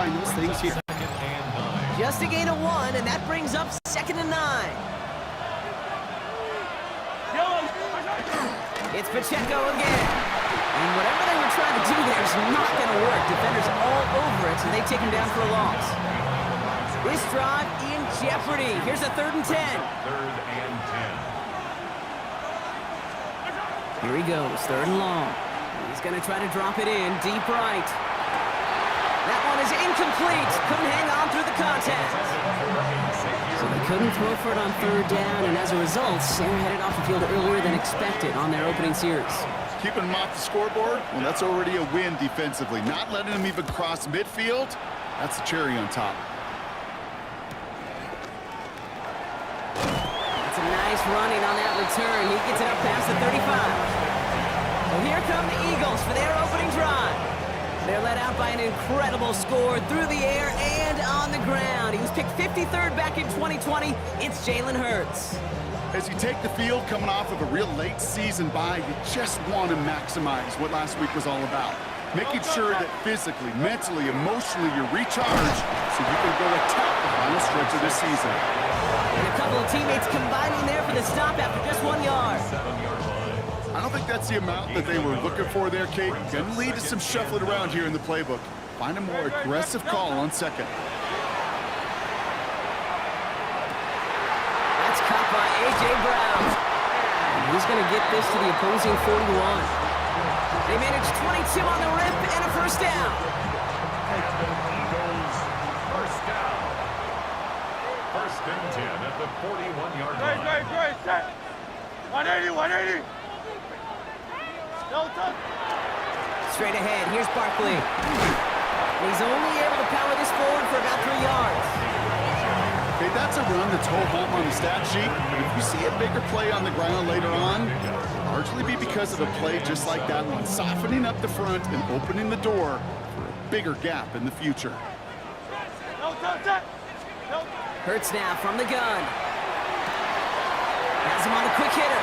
find those things here. Just a gain of 1, and that brings up 2nd and 9. It's Pacheco again. And whatever they were trying to do there is not going to work. Defenders all over it, so they take him down for a loss. This drive in jeopardy. Here's a 3rd and 10. 3rd and 10. Here he goes, 3rd and long. He's going to try to drop it in, deep right. That one is incomplete. Couldn't hang on through the contact. So they couldn't throw for it on 3rd down, and as a result, they're headed off the field earlier than expected on their opening series. Keeping them off the scoreboard, well, that's already a win defensively. Not letting them even cross midfield, that's the cherry on top. That's a nice running on that return. He gets it up past the 35. Well, here come the Eagles for their opening drive. They're led out by an incredible score through the air and on the ground. He was picked 53rd back in 2020. It's Jalen Hurts. As you take the field coming off of a real late season bye, you just want to maximize what last week was all about. Making sure that physically, mentally, emotionally you're recharged so you can go attack the final stretch of this season. And a couple of teammates combining there for the stop after just 1 yard. I don't think that's the amount that they were looking for there, Kate. Going to lead to some shuffling around here in the playbook. Find a more aggressive call on 2nd. That's caught by A.J. Brown. And he's going to get this to the opposing 41. They managed 22 on the rip and a 1st down. Eagles, 1st down. 1st and 10 at the 41-yard line. Great, set. 180. Straight ahead, here's Barkley. And he's only able to power this forward for about 3 yards. Okay, that's a run that's whole home on the stat sheet. But if you see a bigger play on the ground later on, largely be because of a play just like that one, softening up the front and opening the door for a bigger gap in the future. Hurts now from the gun. Has him on a quick hitter.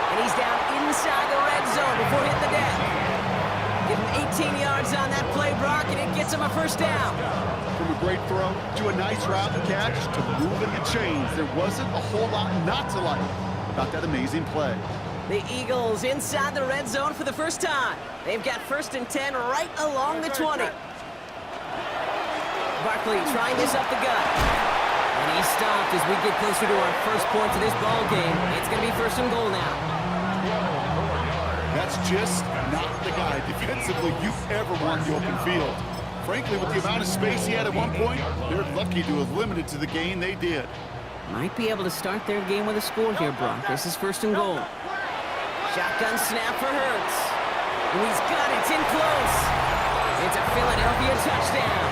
And he's down inside the red zone before hitting the deck. Give him 18 yards on that play, Brock, and it gets him a 1st down. From a great throw to a nice route and catch to moving the chains, there wasn't a whole lot not to like about that amazing play. The Eagles inside the red zone for the first time. They've got 1st and 10 right along the 20. Barkley trying this up the gut. And he's stopped as we get closer to our first point to this ball game. It's going to be 1st and goal now. That's just not the guy defensively you ever want in the open field. Frankly, with the amount of space he had at one point, they're lucky to have limited to the gain they did. Might be able to start their game with a score here, Brock. This is 1st and goal. Shotgun snap for Hurts. And he's got it. It's in close. It's a Philadelphia touchdown.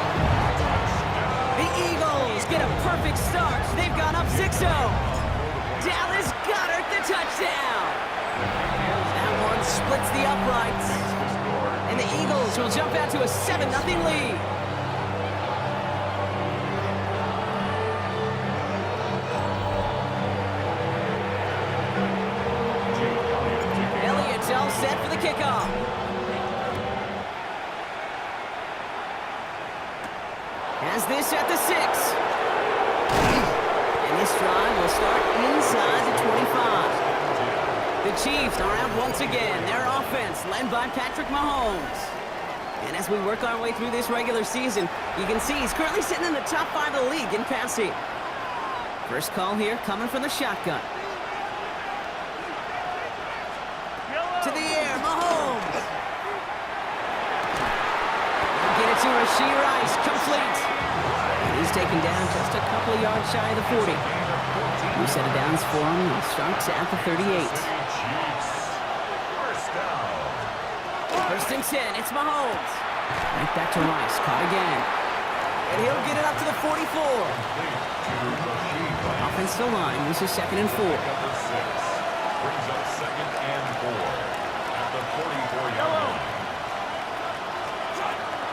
The Eagles get a perfect start. They've gone up 6-0. Dallas Goedert the touchdown. That one splits the uprights. And the Eagles will jump out to a 7-0 lead. Elliott's all set for the kickoff. Has this at the 6. And this drive will start inside the 25. The Chiefs are out once again. Their offense led by Patrick Mahomes. And as we work our way through this regular season, you can see he's currently sitting in the top 5 of the league in passing. First call here coming from the shotgun. To the air, Mahomes. Get it to Rashee Rice, complete. And he's taken down just a couple of yards shy of the 40. New set of downs for him. He starts at the 38. First and 10, it's Mahomes. Right back to Rice, caught again. And he'll get it up to the 44. Offensive line, this is 2nd and 4. Brings up 2nd and 4 at the 44-yard line.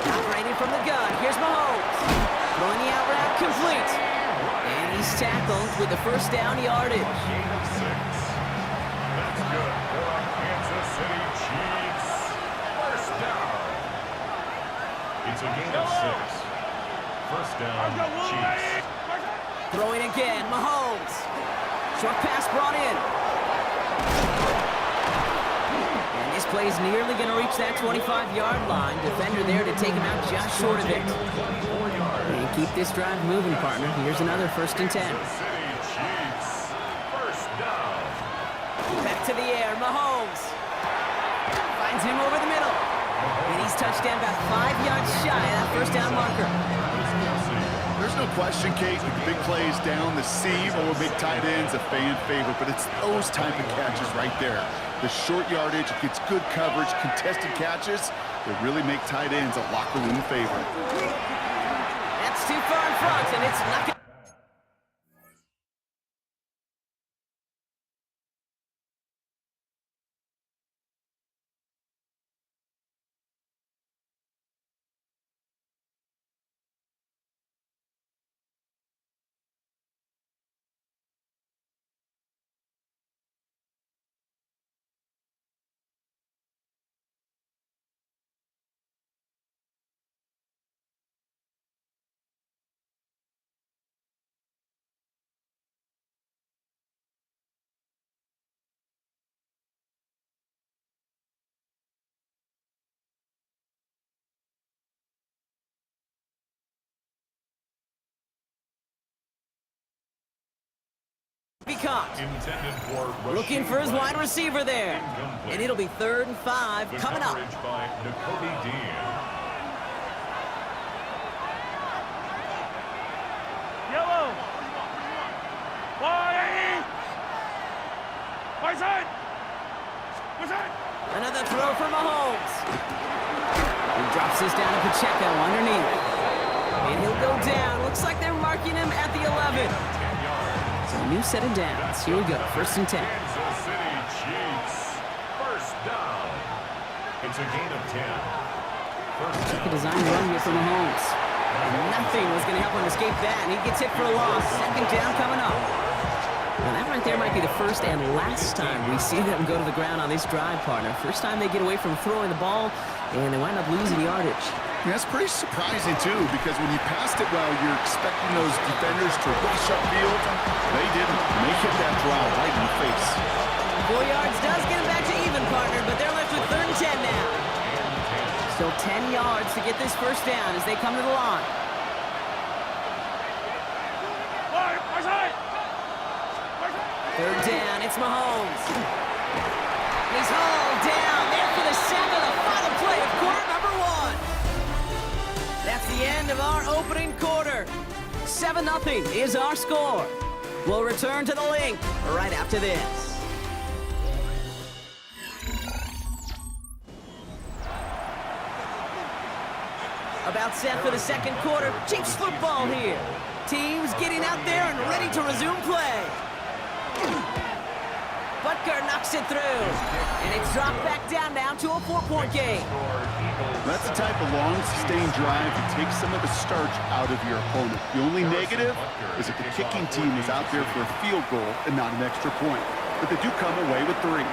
Operating from the gun, here's Mahomes. Throwing the out route, complete. And he's tackled with the 1st down yardage. That's good for our Kansas City Chiefs. 1st down. It's a gain of 6. First down, Chiefs. Throwing again, Mahomes. Short pass brought in. And this play's nearly going to reach that 25-yard line. Defender there to take him out just short of it. And keep this drive moving, partner. Here's another 1st and 10. Chiefs. First down. Back to the air, Mahomes. Finds him over the middle. And he's touched down about 5 yards shy of that first down marker. There's no question, Kate, with the big plays down the seam or big tight ends, a fan favorite, but it's those type of catches right there. The short yardage, gets good coverage, contested catches that really make tight ends a locker room favorite. That's too far in front, and it's not going to... be caught. Intended for Looking for his wide receiver there. Incomplete. And it'll be 3rd and 5 The coming up. coverage by Nakobe Dean. Yellow. 180. Right side. Right side. Another throw for Mahomes. He drops this down to Pacheco underneath. And he'll go down. Looks like they're marking him at the 11. 10 yards. So a new set of downs. Here we go. 1st and 10. Kansas City Chiefs. First down. It's a gain of 10. First Took a down. design run here for Mahomes. And nothing was going to help him escape that. And he gets hit for a loss. 2nd down coming up. Now that right there might be the first and last time we see them go to the ground on this drive, partner. First time they get away from throwing the ball, and they wind up losing the yardage. Yeah, that's pretty surprising, too, because when you passed it well, you're expecting those defenders to rush upfield. They didn't. And they hit that draw right in the face. 4 yards does get them back to even, partner, but they're left with 3rd and 10 now. Still 10 yards to get this first down as they come to the line. Right side. 3rd down, it's Mahomes. And he's hauled down there for the sack on the final play of quarter number 1. That's the end of our opening quarter. 7-0 is our score. We'll return to the link right after this. About set for the 2nd quarter. Chiefs football here. Teams getting out there and ready to resume play. Butker knocks it through. And it's dropped back down to a 4-point game. That's the type of long, sustained drive that takes some of the starch out of your opponent. The only negative is that the kicking team is out there for a field goal and not an extra point. But they do come away with 3.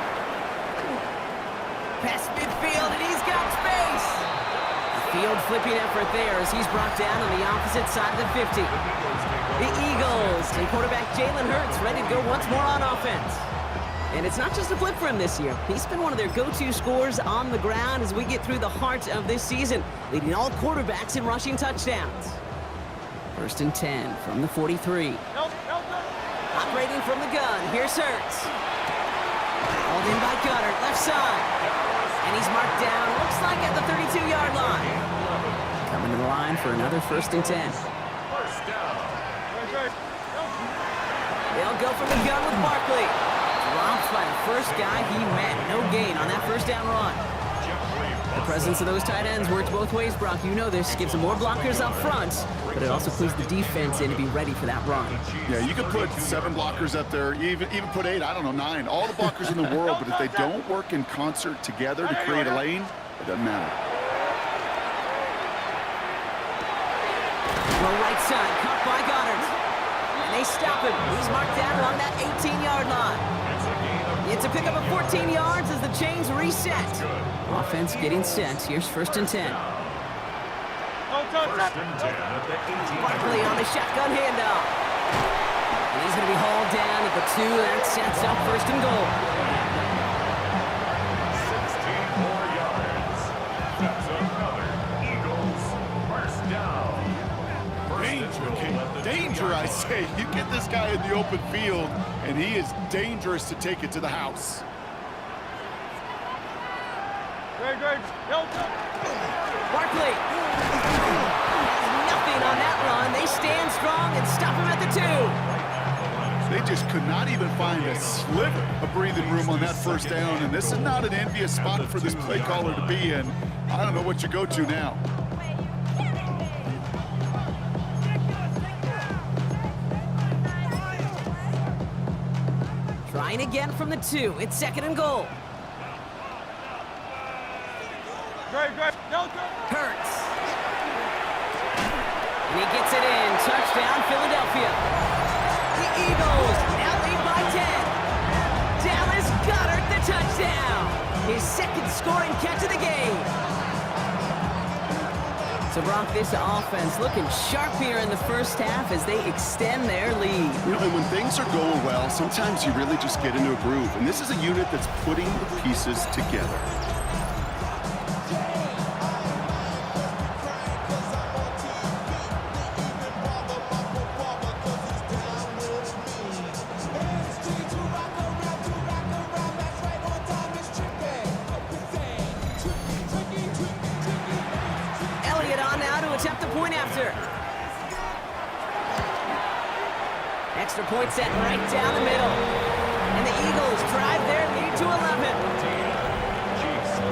Past midfield, and he's got space. A field flipping effort there as he's brought down on the opposite side of the 50. The Eagles and quarterback Jalen Hurts ready to go once more on offense. And it's not just a flip for him this year. He's been one of their go-to scorers on the ground as we get through the heart of this season, leading all quarterbacks in rushing touchdowns. 1st and 10 from the 43. Operating from the gun, here's Hurts. Called in by Goddard, left side. And he's marked down, looks like at the 32-yard line. Coming to the line for another 1st and 10. First down. They'll go from the gun with Barkley. Dropped by the first guy he met. No gain on that first down run. The presence of those tight ends works both ways, Brock. You know this. Gives them more blockers up front, but it also clues the defense in to be ready for that run. Yeah, you could put 7 blockers up there, even put 8, I don't know, 9. All the blockers in the world, but if they don't work in concert together to create a lane, it doesn't matter. Well, right side, caught by Goddard. And they stop him. He's marked down along that 18-yard line. It's a pickup of 14 yards as the chains reset. Offense getting set. Here's 1st and 10. First and 10 at the 18. Barkley on the shotgun handoff. And he's going to be hauled down at the 2. That sets up first and goal. 16 more yards. That's another Eagles first down. First and goal at the Danger, I 2-yard say. You get this guy in the open field, and he is dangerous to take it to the house. Greg, Hilton. Barkley has nothing on that run. They stand strong and stop him at the 2. They just could not even find a sliver of breathing room on that first down, and this is not an envious spot for this play caller to be in. I don't know what you go to now. Trying again from the 2. It's second and goal. Greg, Hilton. Hurts. And he gets it in. Touchdown, Philadelphia. The Eagles now lead by 10. Dallas Goedert the touchdown. His second scoring catch of the game. So Brock, this offense looking sharp here in the first half as they extend their lead. You know, and when things are going well, sometimes you really just get into a groove. And this is a unit that's putting the pieces together. Elliott on now to attempt the point after. Extra point set right down the middle. And the Eagles drive their lead to 11. Chiefs 3.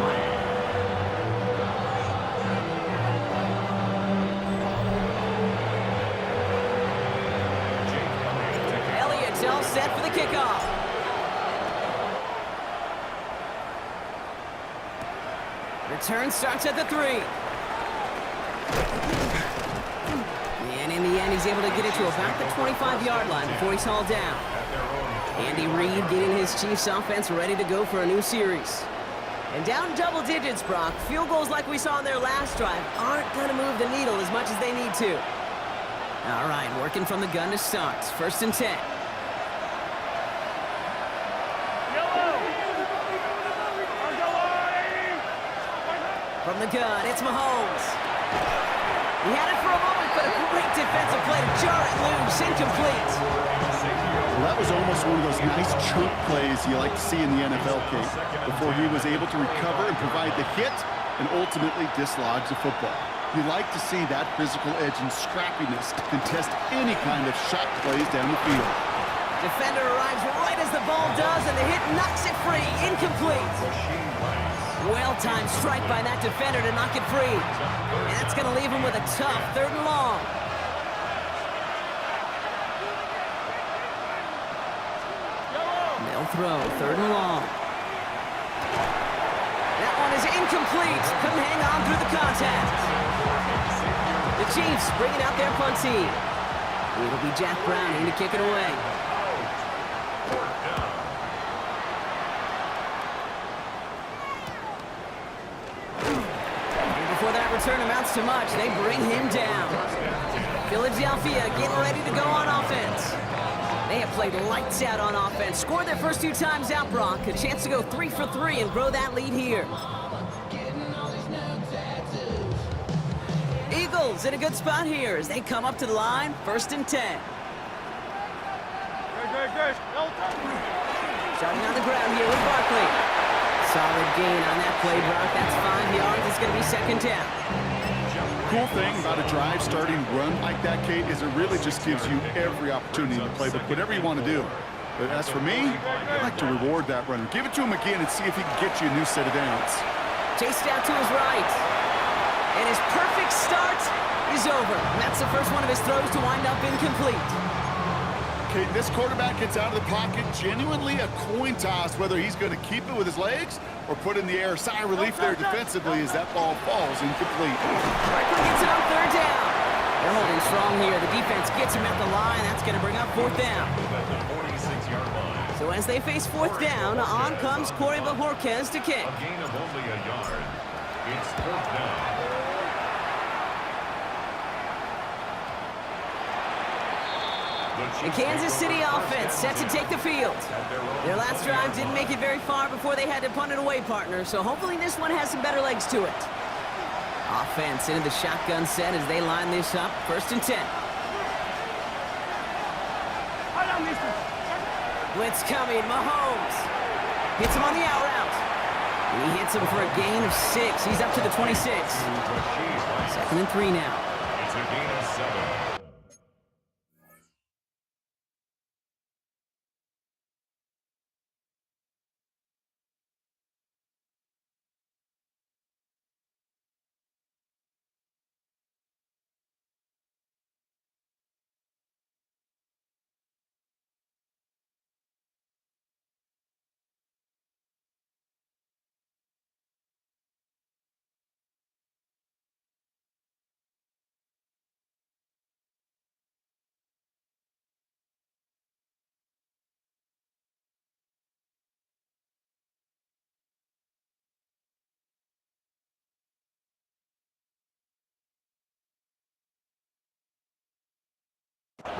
Elliott's all set for the kickoff. Return starts at the 3. And in the end, he's able to get it to about the 25-yard line before he's hauled down. Andy Reid getting his Chiefs offense ready to go for a new series. And down double digits, Brock. Field goals like we saw in their last drive aren't going to move the needle as much as they need to. All right, working from the gun to start. First and 10. From the gun, it's Mahomes. He had it for a moment, but a great defensive play to jar it loose, incomplete. Well, that was almost one of those nice chunk plays you like to see in the NFL, Kate, before he was able to recover and provide the hit and ultimately dislodge the football. You like to see that physical edge and scrappiness to contest any kind of shot plays down the field. Defender arrives right as the ball does, and the hit knocks it free, incomplete. Well-timed strike by that defender to knock it free. And that's going to leave him with a tough 3rd and long. They'll throw 3rd and long. That one is incomplete. Couldn't hang on through the contact. The Chiefs bringing out their punt team. It'll be Jack Browning to kick it away. Return amounts to much. They bring him down. Philadelphia getting ready to go on offense. They have played lights out on offense. Scored their first 2 times out, Brock. A chance to go 3 for 3 and grow that lead here. Eagles in a good spot here as they come up to the line. First and 10. Starting on the ground here with Barkley. Solid gain on that play, Brock. That's 5 yards. It's going to be second down. Cool thing about a drive starting run like that, Kate, is it really just gives you every opportunity in the playbook, whatever you want to do. But as for me, I'd like to reward that runner. Give it to him again and see if he can get you a new set of downs. Chased out to his right. And his perfect start is over. And that's the first one of his throws to wind up incomplete. Okay, this quarterback gets out of the pocket, genuinely a coin toss whether he's going to keep it with his legs or put in the air. Sigh of relief there defensively as that ball falls incomplete. Barkley gets it on 3rd down. They're holding strong here. The defense gets him at the line. That's going to bring up 4th down. So as they face 4th down, on comes Corey Bojorquez to kick. A gain of only a yard. It's 4th down. The Kansas City offense set to take the field. Their last drive didn't make it very far before they had to punt it away, partner, so hopefully this one has some better legs to it. Offense into the shotgun set as they line this up. 1st and 10. Blitz coming, Mahomes. Hits him on the out route. And he hits him for a gain of 6. He's up to the 26. 2nd and 3 now. It's a gain of 7.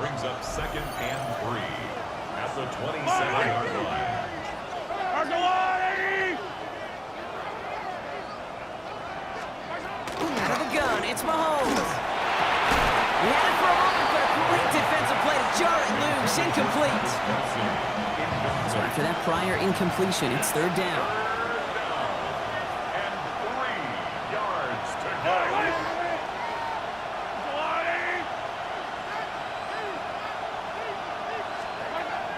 Brings up 2nd and 3 at the 27-yard line. Out of the gun, it's Mahomes. He had it for a moment, but a great defensive play to jar it loose. Incomplete. So after that prior incompletion, it's 3rd down. And 3 yards to go.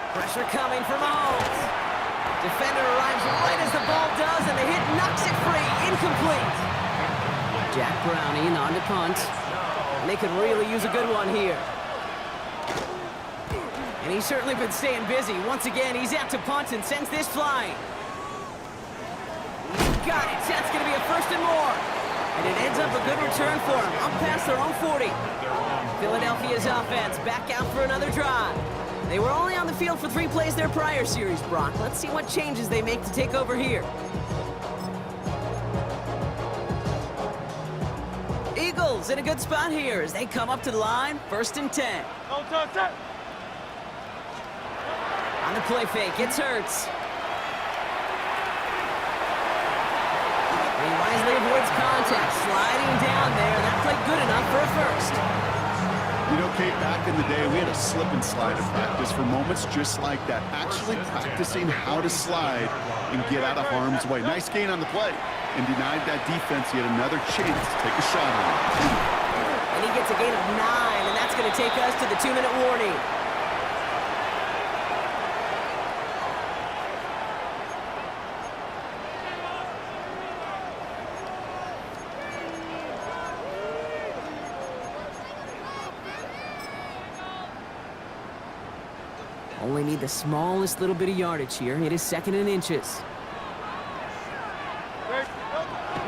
Pressure coming for Mahomes. Defender arrives right as the ball does, and the hit knocks it free. Incomplete. Jack Browning on to punt. And they could really use a good one here. And he's certainly been staying busy. Once again, he's out to punt and sends this flying. He's got it. That's going to be a 1st and more. And it ends up a good return for him. Up past their own 40. Philadelphia's offense back out for another drive. They were only on the field for 3 plays their prior series, Brock. Let's see what changes they make to take over here. Eagles in a good spot here as they come up to the line. 1st and 10. On the play fake, it's Hurts. He wisely avoids contact, sliding down there. That played good enough for a 1st. You know, Kate, back in the day, we had a slip and slide in practice for moments just like that. Actually practicing how to slide and get out of harm's way. Nice gain on the play. And denied that defense yet another chance to take a shot on it. And he gets a gain of 9, and that's going to take us to the 2-minute warning. Only need the smallest little bit of yardage here. It is 2nd and inches.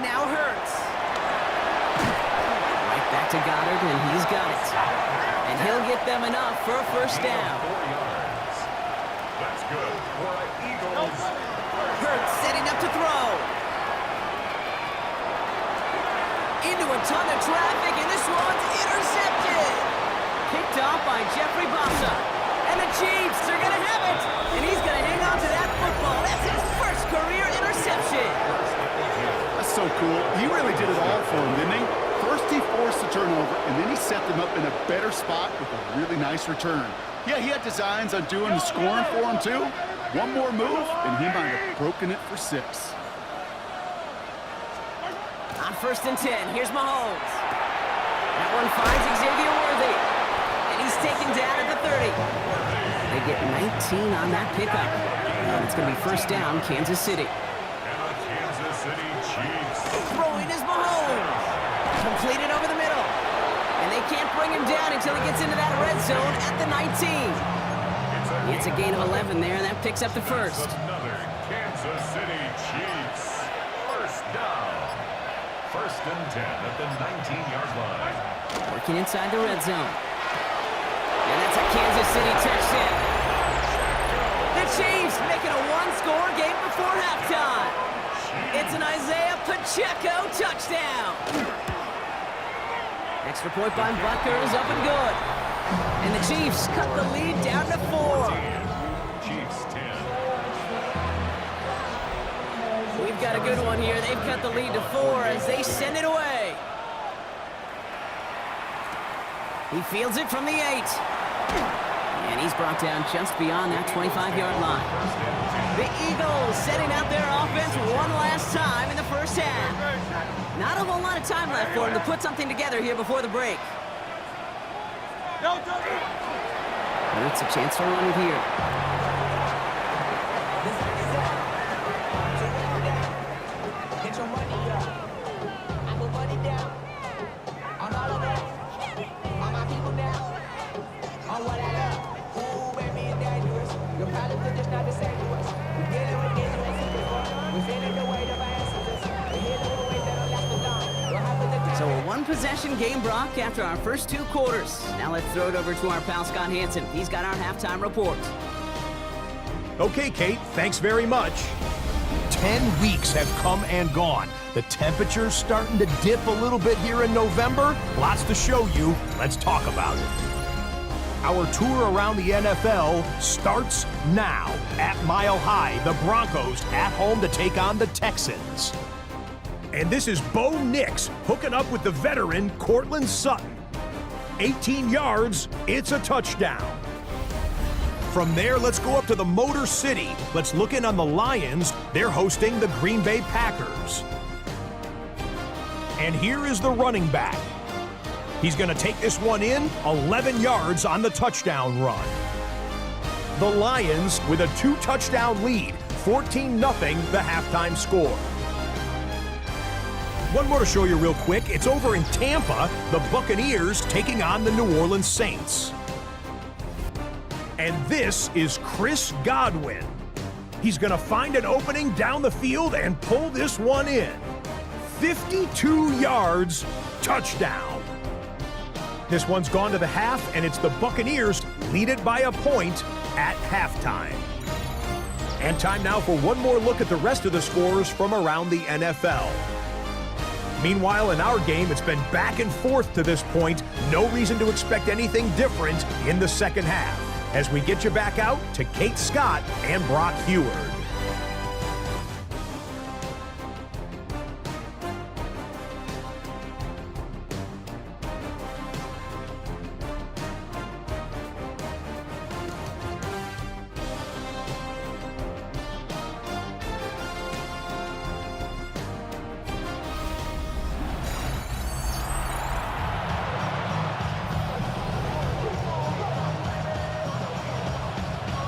Now Hurts. Right back to Goddard, and he's got it. And he'll get them enough for a 1st down. 4 yards. That's good for Eagles. Hurts setting up to throw. Into a ton of traffic, and this one's intercepted. Picked off by Jeffrey Bossa. And the Chiefs are going to have it. And he's going to hang on to that football. That's his 1st career interception. That's so cool. He really did it all for him, didn't he? First he forced the turnover, and then he set them up in a better spot with a really nice return. Yeah, he had designs on doing the scoring for him, too. One more move, and he might have broken it for 6. On 1st and 10, here's Mahomes. That one finds Xavier Worthy. And he's taken down at the 30. They get 19 on that pickup. And it's going to be 1st down, Kansas City. And the Kansas City Chiefs. Throwing is Mahomes. Completed over the middle. And they can't bring him down until he gets into that red zone at the 19. It's a gain of 11 there, and that picks up the 1st. Another Kansas City Chiefs. 1st down. 1st and 10 at the 19-yard line. Working inside the red zone. And that's a Kansas City touchdown. The Chiefs making a 1-score game before halftime. It's an Isaiah Pacheco touchdown. Extra point by Butker is up and good. And the Chiefs cut the lead down to 4. Chiefs 10. We've got a good one here. They've cut the lead to 4 as they send it away. He fields it from the 8. And he's brought down just beyond that 25-yard line. The Eagles setting out their offense one last time in the first half. Not a whole lot of time left for them to put something together here before the break. It's a chance to run it here. Get your money up. I put money down. On all of that. On my people now. On what I love. Ooh, baby, it's dangerous. Your problems are just not the same to us. We dealing with dangerous before. We're feeling the weight of our ancestors. We're healing the weight that'll last us long. What happened to So a one-possession game, Brock, after our first 2 quarters. Now let's throw it over to our pal Scott Hansen. He's got our halftime report. Okay, Kate, thanks very much. 10 weeks have come and gone. The temperature's starting to dip a little bit here in November. Lots to show you. Let's talk about it. Our tour around the NFL starts now. At Mile High, the Broncos at home to take on the Texans. And this is Bo Nix hooking up with the veteran Courtland Sutton. 18 yards, it's a touchdown. From there, let's go up to the Motor City. Let's look in on the Lions. They're hosting the Green Bay Packers. And here is the running back. He's going to take this one in, 11 yards on the touchdown run. The Lions with a 2-touchdown lead, 14-0 the halftime score. One more to show you real quick. It's over in Tampa, the Buccaneers taking on the New Orleans Saints. And this is Chris Godwin. He's going to find an opening down the field and pull this one in. 52 yards, touchdown. This one's gone to the half, and it's the Buccaneers lead it by a point at halftime. And time now for one more look at the rest of the scores from around the NFL. Meanwhile, in our game, it's been back and forth to this point. No reason to expect anything different in the second half. As we get you back out to Kate Scott and Brock Heward.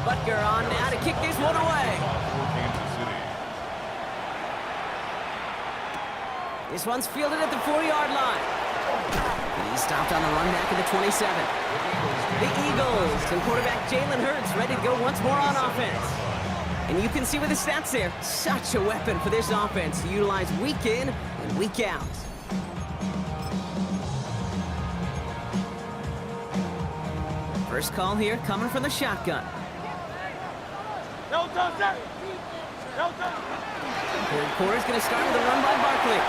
Butker on now to kick this one away. For Kansas City. This one's fielded at the 4-yard line. He's stopped on the run back at the 27. The Eagles and quarterback Jalen Hurts ready to go once more on offense. And you can see with the stats there, such a weapon for this offense to utilize week in and week out. First call here coming from the shotgun. Third quarter's going to start with a run by Barkley.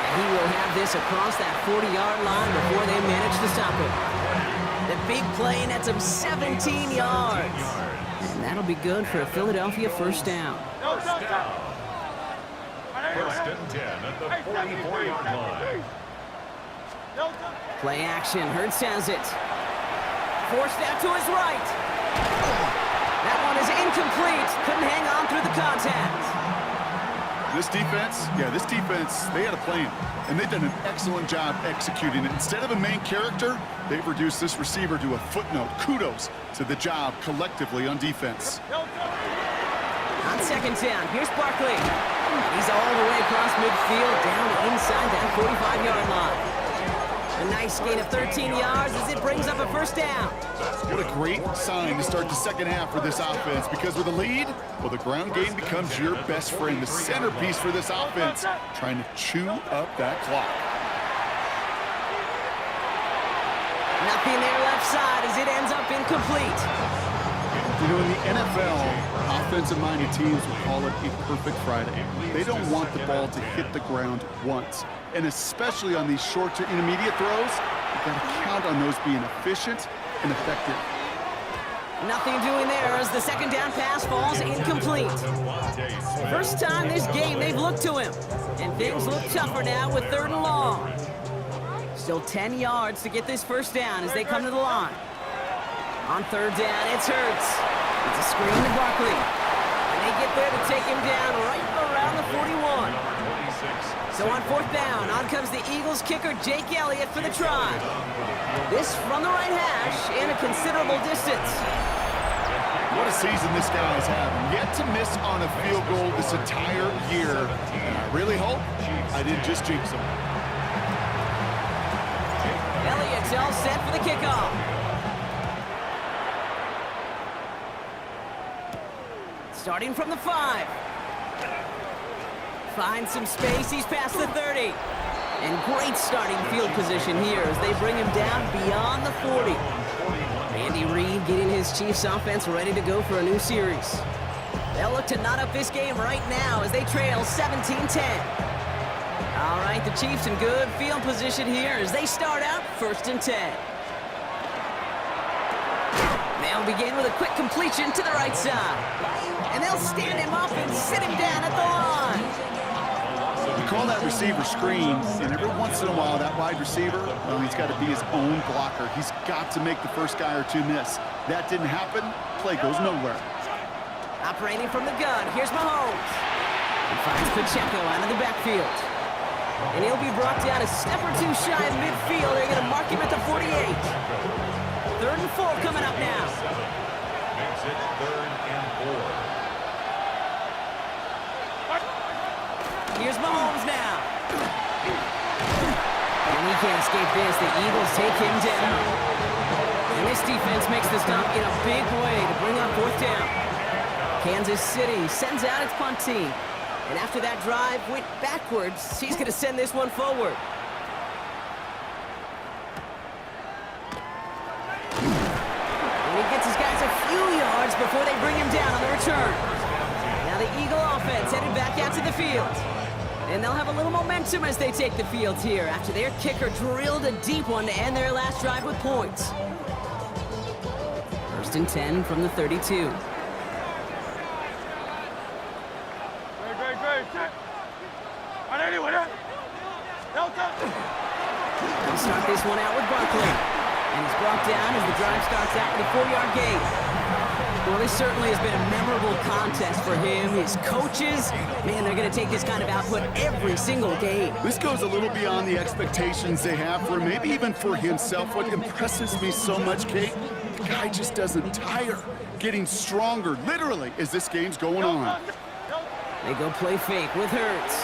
And he will have this across that 40-yard line before they manage to stop it. The big play nets him 17 yards. And that'll be good for a Philadelphia first down. First down. First and 10 at the 44-yard line. Play action. Hurts has it. Forced out to his right. That one is incomplete. Couldn't hang on through the contact. This defense, they had a plan, and they've done an excellent job executing it. Instead of a main character, they've reduced this receiver to a footnote. Kudos to the job collectively on defense. On second down, here's Barkley. He's all the way across midfield, down inside that 45-yard line. A nice gain of 13 yards as it brings up a first down. What a great sign to start the second half for this offense, because with a lead, well, the ground game becomes your best friend, the centerpiece for this offense, trying to chew up that clock. Nothing there left side as it ends up incomplete. You know, in the NFL, offensive-minded teams will call it a perfect Friday. They don't want the ball to hit the ground once. And especially on these short to intermediate throws, You've got to count on those being efficient and effective. Nothing doing there as the second down pass falls incomplete. First time this game they've looked to him. And things look tougher now with 3rd and long. Still 10 yards to get this first down as they come to the line. On 3rd down, it's Hurts. It's a screen to Barkley. And they get there to take him down right around the 41. So on 4th down, on comes the Eagles kicker Jake Elliott for the try. This from the right hash in a considerable distance. What a season this guy is having. Yet to miss on a field goal this entire year. And I really hope I didn't just jinx him. Elliott's all set for the kickoff. Starting from the 5. Finds some space, he's past the 30. And great starting field position here as they bring him down beyond the 40. Andy Reid getting his Chiefs offense ready to go for a new series. They'll look to knot up this game right now as they trail 17-10. All right, the Chiefs in good field position here as they start out 1st and 10. They'll begin with a quick completion to the right side. And they'll stand him up and sit him down at the line. We call that receiver screen, and every once in a while, that wide receiver, well, he's got to be his own blocker. He's got to make the first guy or two miss. That didn't happen, play goes nowhere. Operating from the gun, here's Mahomes. He finds Pacheco out of the backfield. And he'll be brought down a step or two shy of midfield. They're going to mark him at the 48. 3rd and 4 coming up now. Makes it 3rd and 4. Here's Mahomes now. And he can't escape this. The Eagles take him down. And this defense makes the stop in a big way to bring up 4th down. Kansas City sends out its punt team. And after that drive went backwards, he's going to send this one forward. And he gets his guys a few yards before they bring him down on the return. Now the Eagle offense headed back out to the field. And they'll have a little momentum as they take the field here after their kicker drilled a deep one to end their last drive with points. 1st and 10 from the 32. Great. On anyone, Delta. They'll start this one out with Barkley. And he's brought down as the drive starts out with a 4-yard gain. Well, this certainly has been a memorable contest for him. His coaches, man, they're going to take this kind of output every single game. This goes a little beyond the expectations they have for him, maybe even for himself. What impresses me so much, Kate, the guy just doesn't tire. Getting stronger, literally, as this game's going on. They go play fake with Hurts.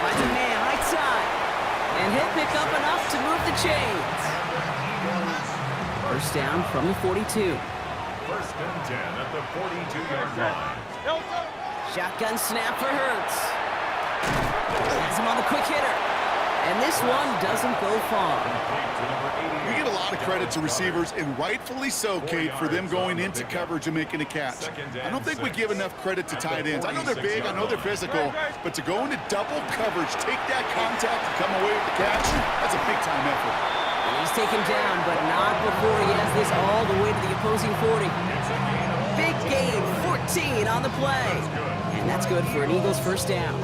Finds a man right side. And he'll pick up enough to move the chains. 1st down from the 42. 1st and 10 at the 42-yard line. Shotgun snap for Hurts. Has him on the quick hitter. And this one doesn't go far. We get a lot of credit to receivers, and rightfully so, Kate, for them going into coverage and making a catch. I don't think we give enough credit to tight ends. I know they're big, I know they're physical, but to go into double coverage, take that contact, and come away with the catch, that's a big-time effort. And he's taken down, but not before he has this all the way to the opposing 40. Big gain, 14 on the play. And that's good for an Eagles 1st down.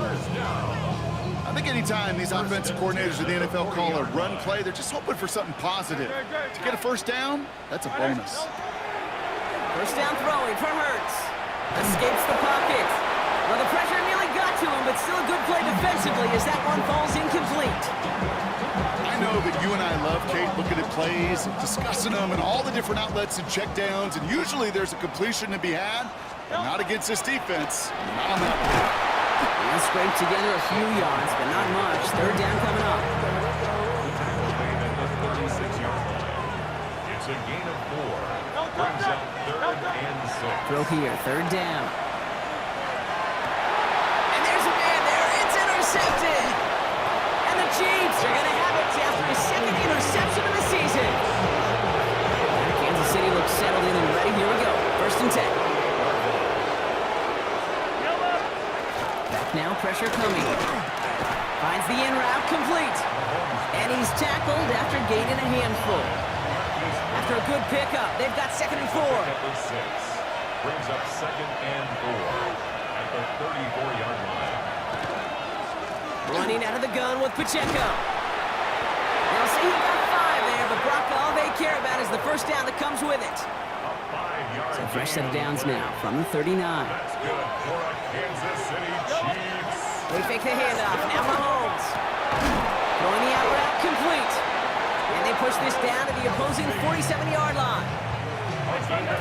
I think anytime these offensive coordinators in the NFL call a run play, they're just hoping for something positive. To get a 1st down, that's a bonus. 1st down throwing for Hurts. Escapes the pocket. Well, the pressure nearly got to him, but still a good play defensively as that one falls incomplete. I know that you and I love, Kate, looking at plays, discussing them, and all the different outlets and checkdowns, and usually there's a completion to be had, but not against this defense. Not on that one. They'll scrape together a few yards, but not much. 3rd down coming up. It's a gain of 4. Brings up 3rd and 6. Throw here, 3rd down. And there's a man there. It's intercepted. And the Chiefs are going to have it after his 2nd interception of the season. Kansas City looks settled in and ready. Here we go. 1st and 10. Now pressure coming. Finds the in route complete. And And he's tackled after gaining a handful. After a good pickup, they've got 2nd and 4. Second and 6. Brings up 2nd and 4 at the 34-yard line. Running out of the gun with Pacheco. They'll say he got 5 there, but Brock, all they care about is the first down that comes with it. A 5-yard So fresh set of downs now from the 39. That's good for a Kansas City Chiefs. They fake the handoff. Now Mahomes. Throwing the out route complete. And they push this down to the opposing 47-yard line.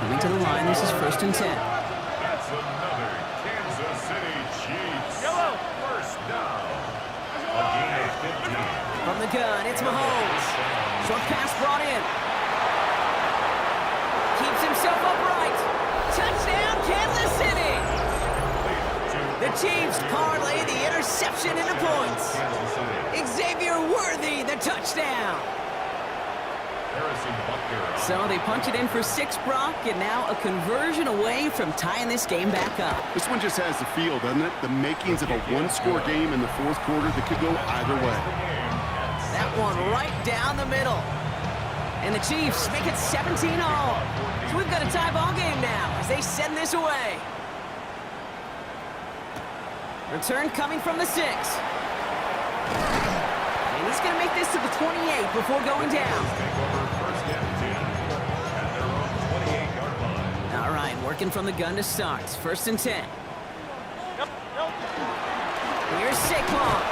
Coming to the line, this is 1st and 10. That's another Kansas City Chiefs. First down. A gain of 15. From the gun, it's Mahomes. Short pass brought in. Keeps himself upright. Touchdown, Kansas City. The Chiefs parlay the interception into points. Kansas City. Xavier Worthy, the touchdown. Harrison Butker. So they punch it in for 6, Brock, and now a conversion away from tying this game back up. This one just has the feel, doesn't it? The makings of a one-score game in the 4th quarter that could go either way. That one right down the middle. And the Chiefs make it 17-all. So we've got a tie ball game now as they send this away. Return coming from the 6. And he's going to make this to the 28 before going down. First and 10 at their own 28-yard line. All right, working from the gun to start. 1st and 10. Here's Saquon.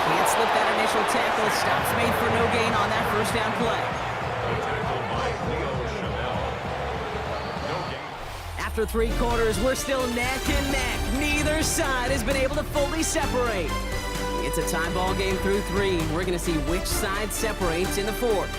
Can't slip that initial tackle. Stops made for no gain on that first down play. After 3 quarters, we're still neck and neck. Neither side has been able to fully separate. It's a tie ball game through 3. We're going to see which side separates in the 4th.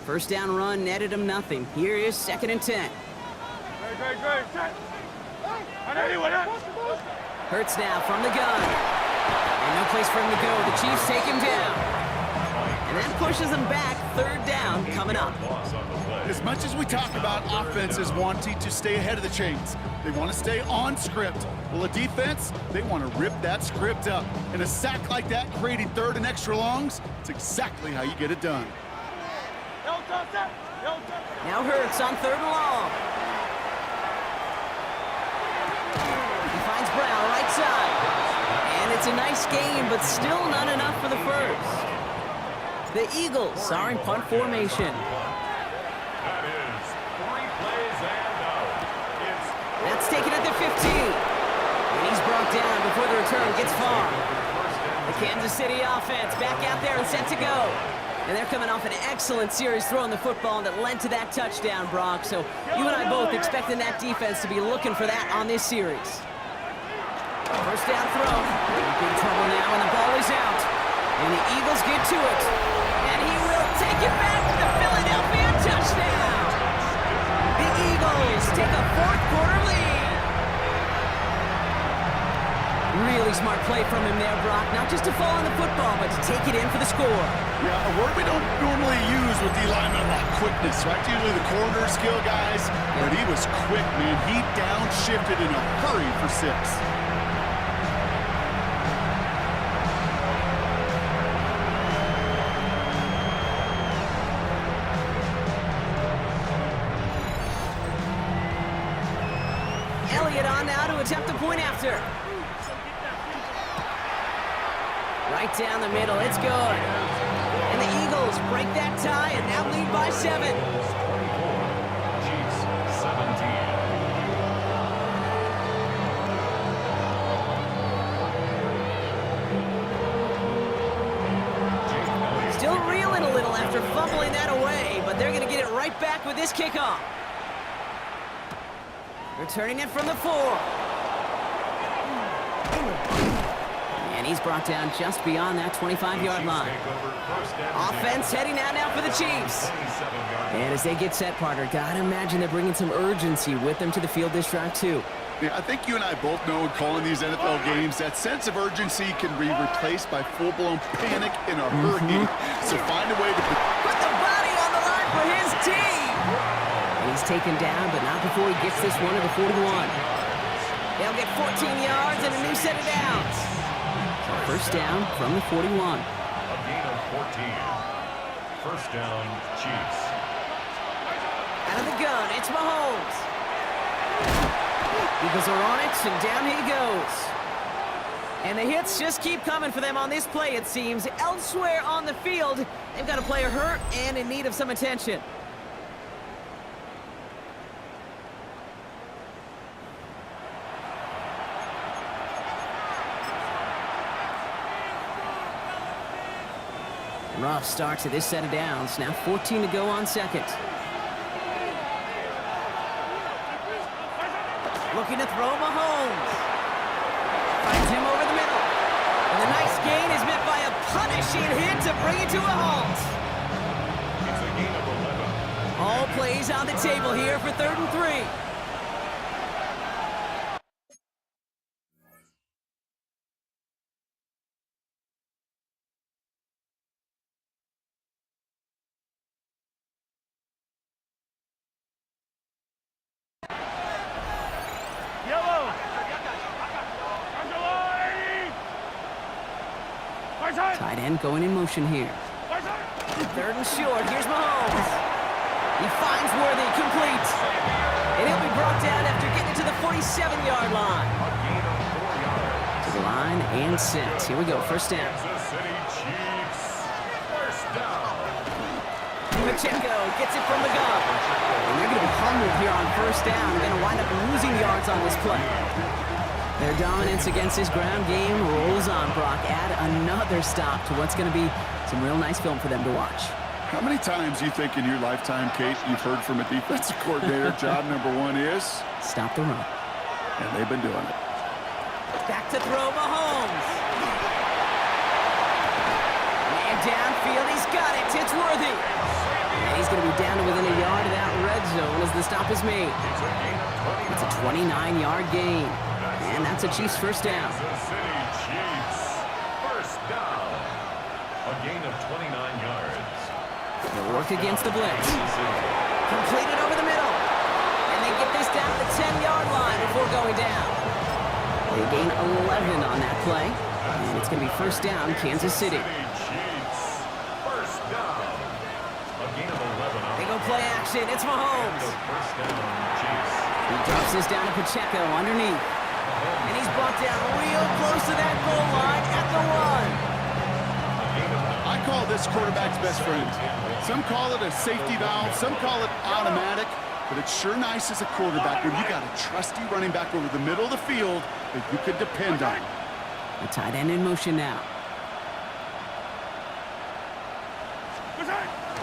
First down run netted him nothing. Here is 2nd and 10. Hurts now from the gun. And no place for him to go. The Chiefs take him down. And that pushes him back. 3rd down coming up. As much as we talk about offenses wanting to stay ahead of the chains, they want to stay on script. Well, a defense, they want to rip that script up. And a sack like that, creating 3rd and extra longs, it's exactly how you get it done. Now Hurts on 3rd and long. He finds Brown right side. And it's a nice game, but still not enough for the first. The Eagles are in punt formation. That is 3 plays and out. That's taken at the 15. And he's brought down before the return gets far. The Kansas City offense back out there and set to go. And they're coming off an excellent series throwing the football that led to that touchdown, Brock. So you and I both expecting that defense to be looking for that on this series. First down throw. Big trouble now, and the ball is out. And the Eagles get to it. And he will take it back to the Philadelphia touchdown. The Eagles take a 4th quarter lead. Really smart play from him there, Brock. Not just to fall on the football, but to take it in for the score. Yeah, a word we don't normally use with D linemen, a lot quickness, right? Usually the corner skill guys, but he was quick, man. He downshifted in a hurry for 6. Elliott on now to attempt the point after. Right down the middle, it's good. And the Eagles break that tie and now lead by 7. Chiefs 17. Still reeling a little after fumbling that away, but they're going to get it right back with this kickoff. Returning it from the 4. And And he's brought down just beyond that 25-yard line. Offense heading out now for the Chiefs. And as they get set, partner, gotta imagine they're bringing some urgency with them to the field this drive, too. Yeah, I think you and I both know in calling these NFL games that sense of urgency can be replaced by full-blown panic in a hurry. So find a way to Put the body on the line for his team. And he's taken down, but not before he gets this one to the 41. They'll get 14 yards and a new set of downs. So first down from the 41. A gain of 14. First down, Chiefs. Out of the gun, it's Mahomes. Eagles are on it, and down he goes. And the hits just keep coming for them on this play, it seems. Elsewhere on the field, they've got a player hurt and in need of some attention. Rough start to this set of downs. Now 14 to go on second. Looking to throw Mahomes. Finds him over the middle. And the nice gain is met by a punishing hit to bring it to a halt. It's a gain of 11. All plays on the table here for 3rd and 3. Yellow. Tight end going in motion here. 3rd and short. Here's Mahomes. He finds Worthy, complete. And he'll be brought down after getting it to the 47-yard line. A gain of 4 yards. To the line and set. Here we go, first down. Kansas City Chiefs. First down. Pacheco gets it from the gun. And they're going to be humbled here on first down. They're going to wind up losing yards on this play. Their dominance against his ground game rolls on, Brock. Add another stop to what's going to be some real nice film for them to watch. How many times do you think in your lifetime, Kate, you've heard from a defensive coordinator, job number 1 is? Stop the run. And they've been doing it. Back to throw Mahomes. And downfield, he's got it. It's Worthy. And he's going to be down to within a yard of that red zone as the stop is made. It's a 29-yard gain. And that's a Chiefs first down. Kansas City Chiefs. First down. A gain of 29 yards. They'll work against the blitz. Completed over the middle. And they get this down to the 10-yard line before going down. They gain 11 on that play. And it's going to be first down, Kansas City. Chiefs. First down. A gain of 11. They go play action. It's Mahomes. First down, Chiefs. He drops this down to Pacheco underneath. And he's brought down real close to that goal line at the 1. I call this quarterback's best friend. Some call it a safety valve, some call it automatic, but it's sure nice as a quarterback when you got a trusty running back over the middle of the field that you could depend on. The tight end in motion now.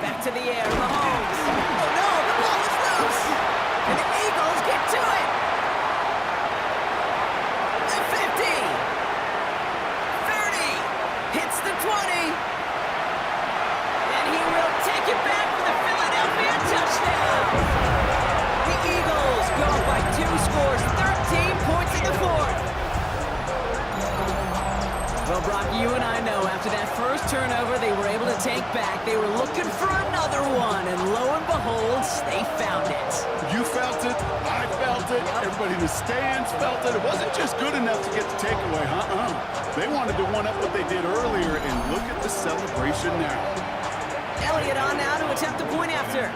Back to the air, Mahomes. Oh no, the ball is loose. And the Eagles get to it. The 50. 30. Hits the 20. And he will take it back for the Philadelphia touchdown. The Eagles go up by 2 scores, 13 points in the 4th. Well, Brock, you and I know after that first turnover they were able to take back. They were looking for another one, and lo and behold, they found it. You felt it, I felt it, everybody in the stands felt it. It wasn't just good enough to get the takeaway, They wanted to one-up what they did earlier, and look at the celebration now. Elliott on now to attempt the point after.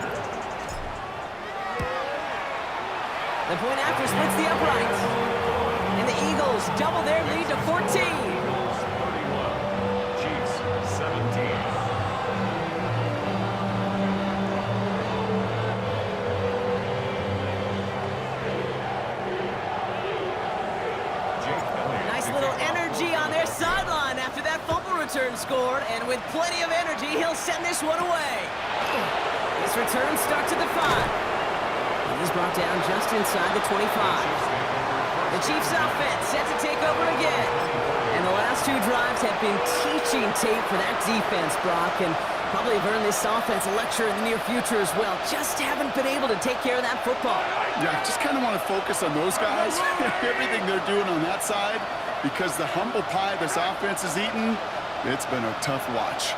The point after splits the uprights. And the Eagles double their lead to 14. 31. Chiefs 17. Nice little energy on their sideline after that fumble return scored, and with plenty of energy, he'll send this one away. This return starts at the 5. He's brought down just inside the 25. The Chiefs offense set to take over again. And the last two drives have been teaching tape for that defense, Brock, and probably have earned this offense a lecture in the near future as well. Just haven't been able to take care of that football. Yeah, I just kind of want to focus on those guys, everything they're doing on that side, because the humble pie this offense is eating, it's been a tough watch.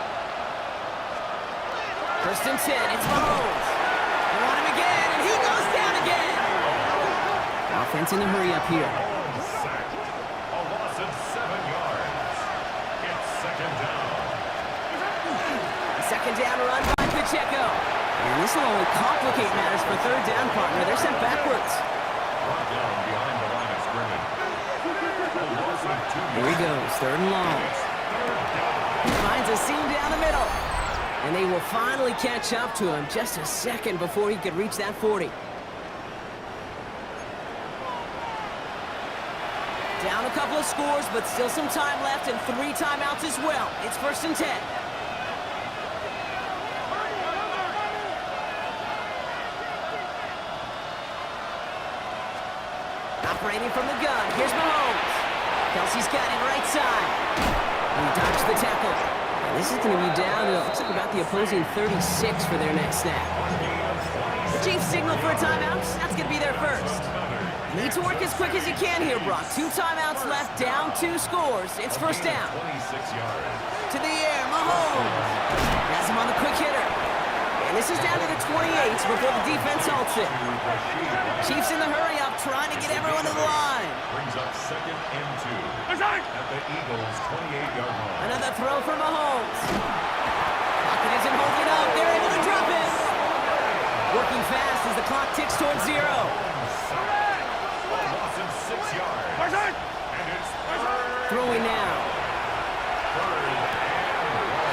First and 10, it's Mahomes. They want him again, and he goes down again. Offense in a hurry up here. Sacked. A loss of 7 yards. It's second down. Second down run by Pacheco. And this will only complicate matters for third down, partner. They're sent backwards. Brought down behind the line of scrimmage. A loss of 2 yards. Here he goes, third and long. He finds a seam down the middle. And they will finally catch up to him just a second before he could reach that 40. Down a couple of scores, but still some time left and 3 timeouts as well. It's first and 10. Operating from the gun, here's Mahomes. Kelsey's got it right side. And he dodged the tackle. And this is going to be down to, looks like about the opposing 36 for their next snap. The Chiefs signal for a timeout. That's going to be their first. Need to work as quick as you can here, Brock. 2 timeouts left, down 2 scores. It's first down. 26 yards. To the air, Mahomes. Has him on the quick hitter. And this is down to the 28s before the defense halts it. Chiefs in the hurry-up, trying to get everyone to the line. Brings up second and 2 at the Eagles' 28-yard line. Another throw for Mahomes. Pocket isn't holding up. They're able to drop it. Working fast as the clock ticks towards 0. A loss of 6 yards. And it's Throwing now.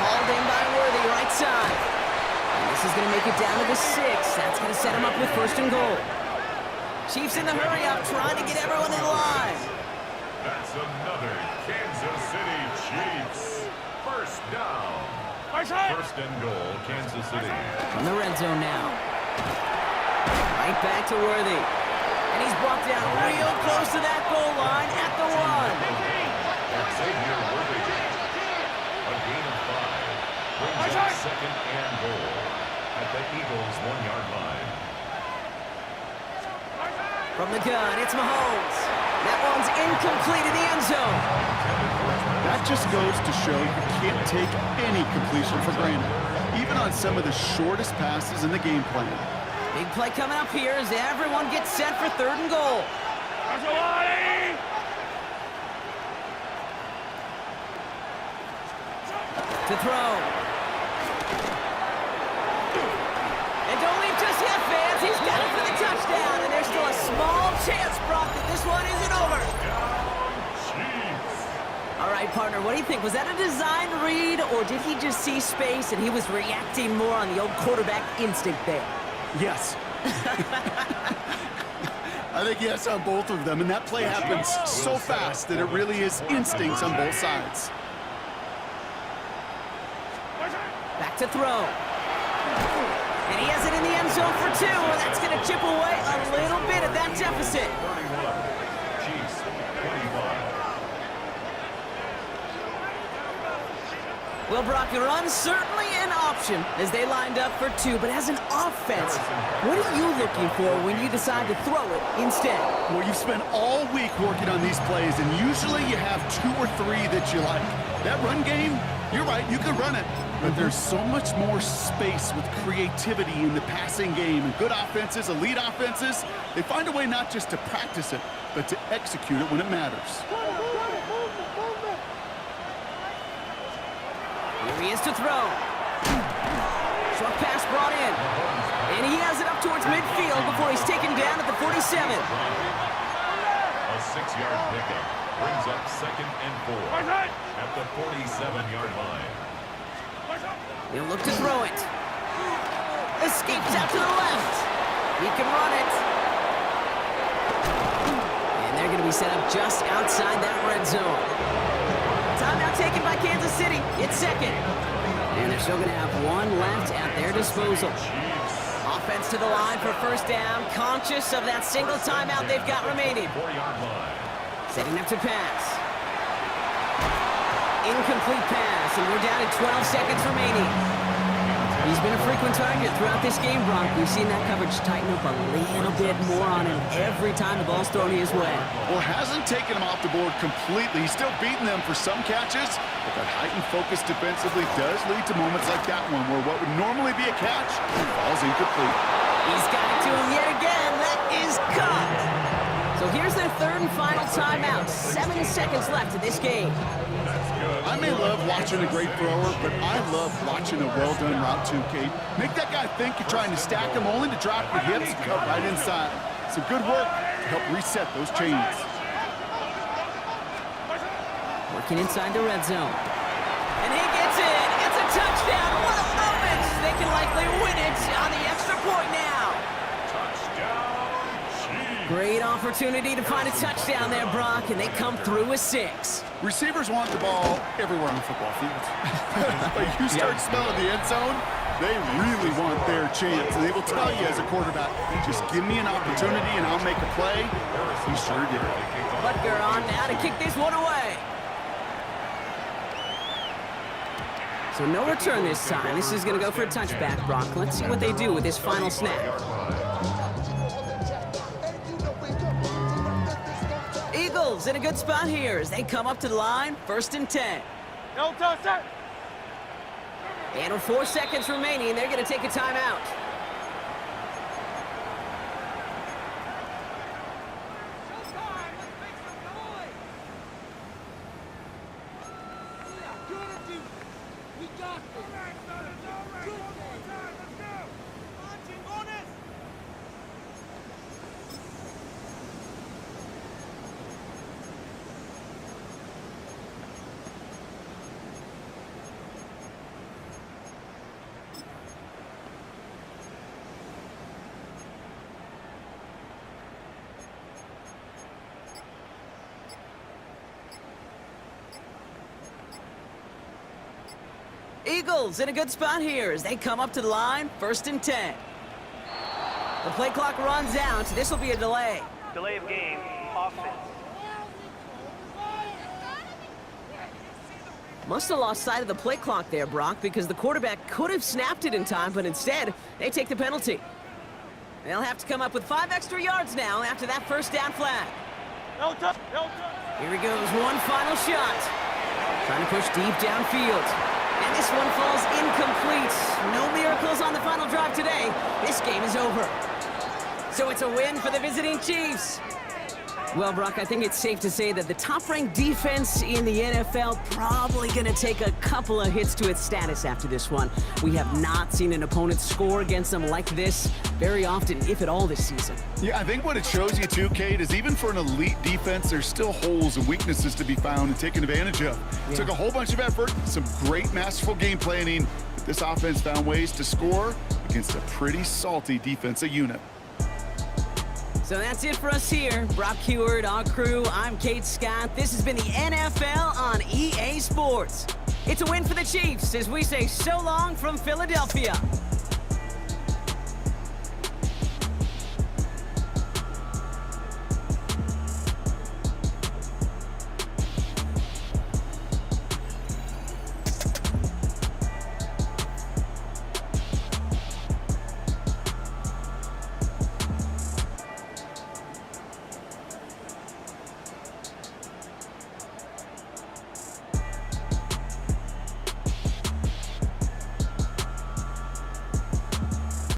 Hauled in by Worthy, right side. And this is going to make it down to the 6. That's going to set him up with first and goal. Chiefs in the hurry-up, trying to get everyone in the line. That's another Kansas City Chiefs. First down. First and goal, Kansas City. From the red zone now. Right back to Worthy. And he's brought down real close to that goal line at the 1. Xavier Worthy. A gain of 5. Brings up second and goal at the Eagles' 1-yard line. From the gun, it's Mahomes. That one's incomplete in the end zone. That just goes to show you can't take any completion for granted, even on some of the shortest passes in the game plan. Big play coming up here as everyone gets set for third and goal. To throw. And don't leave just yet, fans. He's got it for the touchdown, and there's still a small chance, Brock, that this one isn't over. All right, partner, what do you think? Was that a design read, or did he just see space and he was reacting more on the old quarterback instinct there? Yes. I think yes on both of them, and that play happens so fast that it really is instincts on both sides. Back to throw. And he has it in the end zone for 2, and that's going to chip away a little bit of that deficit. 31. Chiefs, 25. Well, Brock, a run certainly an option as they lined up for 2, but as an offense, what are you looking for when you decide to throw it instead? Well, you've spent all week working on these plays, and usually you have 2 or 3 that you like. That run game, you're right, you can run it. But there's so much more space with creativity in the passing game. And good offenses, elite offenses, they find a way not just to practice it, but to execute it when it matters. Here he is to throw. Short pass brought in. And he has it up towards midfield before he's taken down at the 47. A 6-yard pickup brings up second and 4 at the 47-yard line. He'll look to throw it. Escapes out to the left. He can run it. And they're going to be set up just outside that red zone. Timeout taken by Kansas City. It's second. And they're still going to have 1 left at their disposal. Offense to the line for first down. Conscious of that single timeout they've got remaining. 4-yard line. Setting up to pass. Incomplete pass, and we're down to 12 seconds remaining. He's been a frequent target throughout this game, Brock. We've seen that coverage tighten up a little bit more on him every time the ball's thrown his way. Well, hasn't taken him off the board completely. He's still beating them for some catches, but that heightened focus defensively does lead to moments like that one, where what would normally be a catch falls incomplete. He's got it to him yet again. That is caught. So here's their third and final timeout. 7 seconds left in this game. I may love watching a great thrower, but I love watching a well-done route too, Kate. Make that guy think you're trying to stack him, only to drop your hips and cut right inside. Some good work to help reset those chains. Working inside the red zone. And he gets it. It's a touchdown. What a moment. They can likely win it on the extra point now. Great opportunity to find a touchdown there, Brock, and they come through with 6. Receivers want the ball everywhere on the football field. But you start smelling the end zone, they really want their chance. And they will tell you as a quarterback, just give me an opportunity and I'll make a play. He sure did. Butker on now to kick this one away. So no return this time. This is going to go for a touchback, Brock. Let's see what they do with this final snap. Eagles in a good spot here as they come up to the line, 1st and 10. No touch, sir. And with 4 seconds remaining, they're going to take a timeout. Eagles in a good spot here as they come up to the line, 1st and 10. The play clock runs out. This will be a delay. Delay of game, offense. Must have lost sight of the play clock there, Brock, because the quarterback could have snapped it in time, but instead, they take the penalty. They'll have to come up with 5 extra yards now after that first down flag. No touch, no touch. Here he goes, one final shot. Trying to push deep downfield. And this one falls incomplete. No miracles on the final drive today. This game is over. So it's a win for the visiting Chiefs. Well, Brock, I think it's safe to say that the top-ranked defense in the NFL probably going to take a couple of hits to its status after this one. We have not seen an opponent score against them like this very often, if at all, this season. Yeah, I think what it shows you too, Kate, is even for an elite defense, there's still holes and weaknesses to be found and taken advantage of. Yeah. Took a whole bunch of effort, some great masterful game planning, but this offense found ways to score against a pretty salty defensive unit. So that's it for us here. Brock Huard, our crew, I'm Kate Scott. This has been the NFL on EA Sports. It's a win for the Chiefs as we say so long from Philadelphia.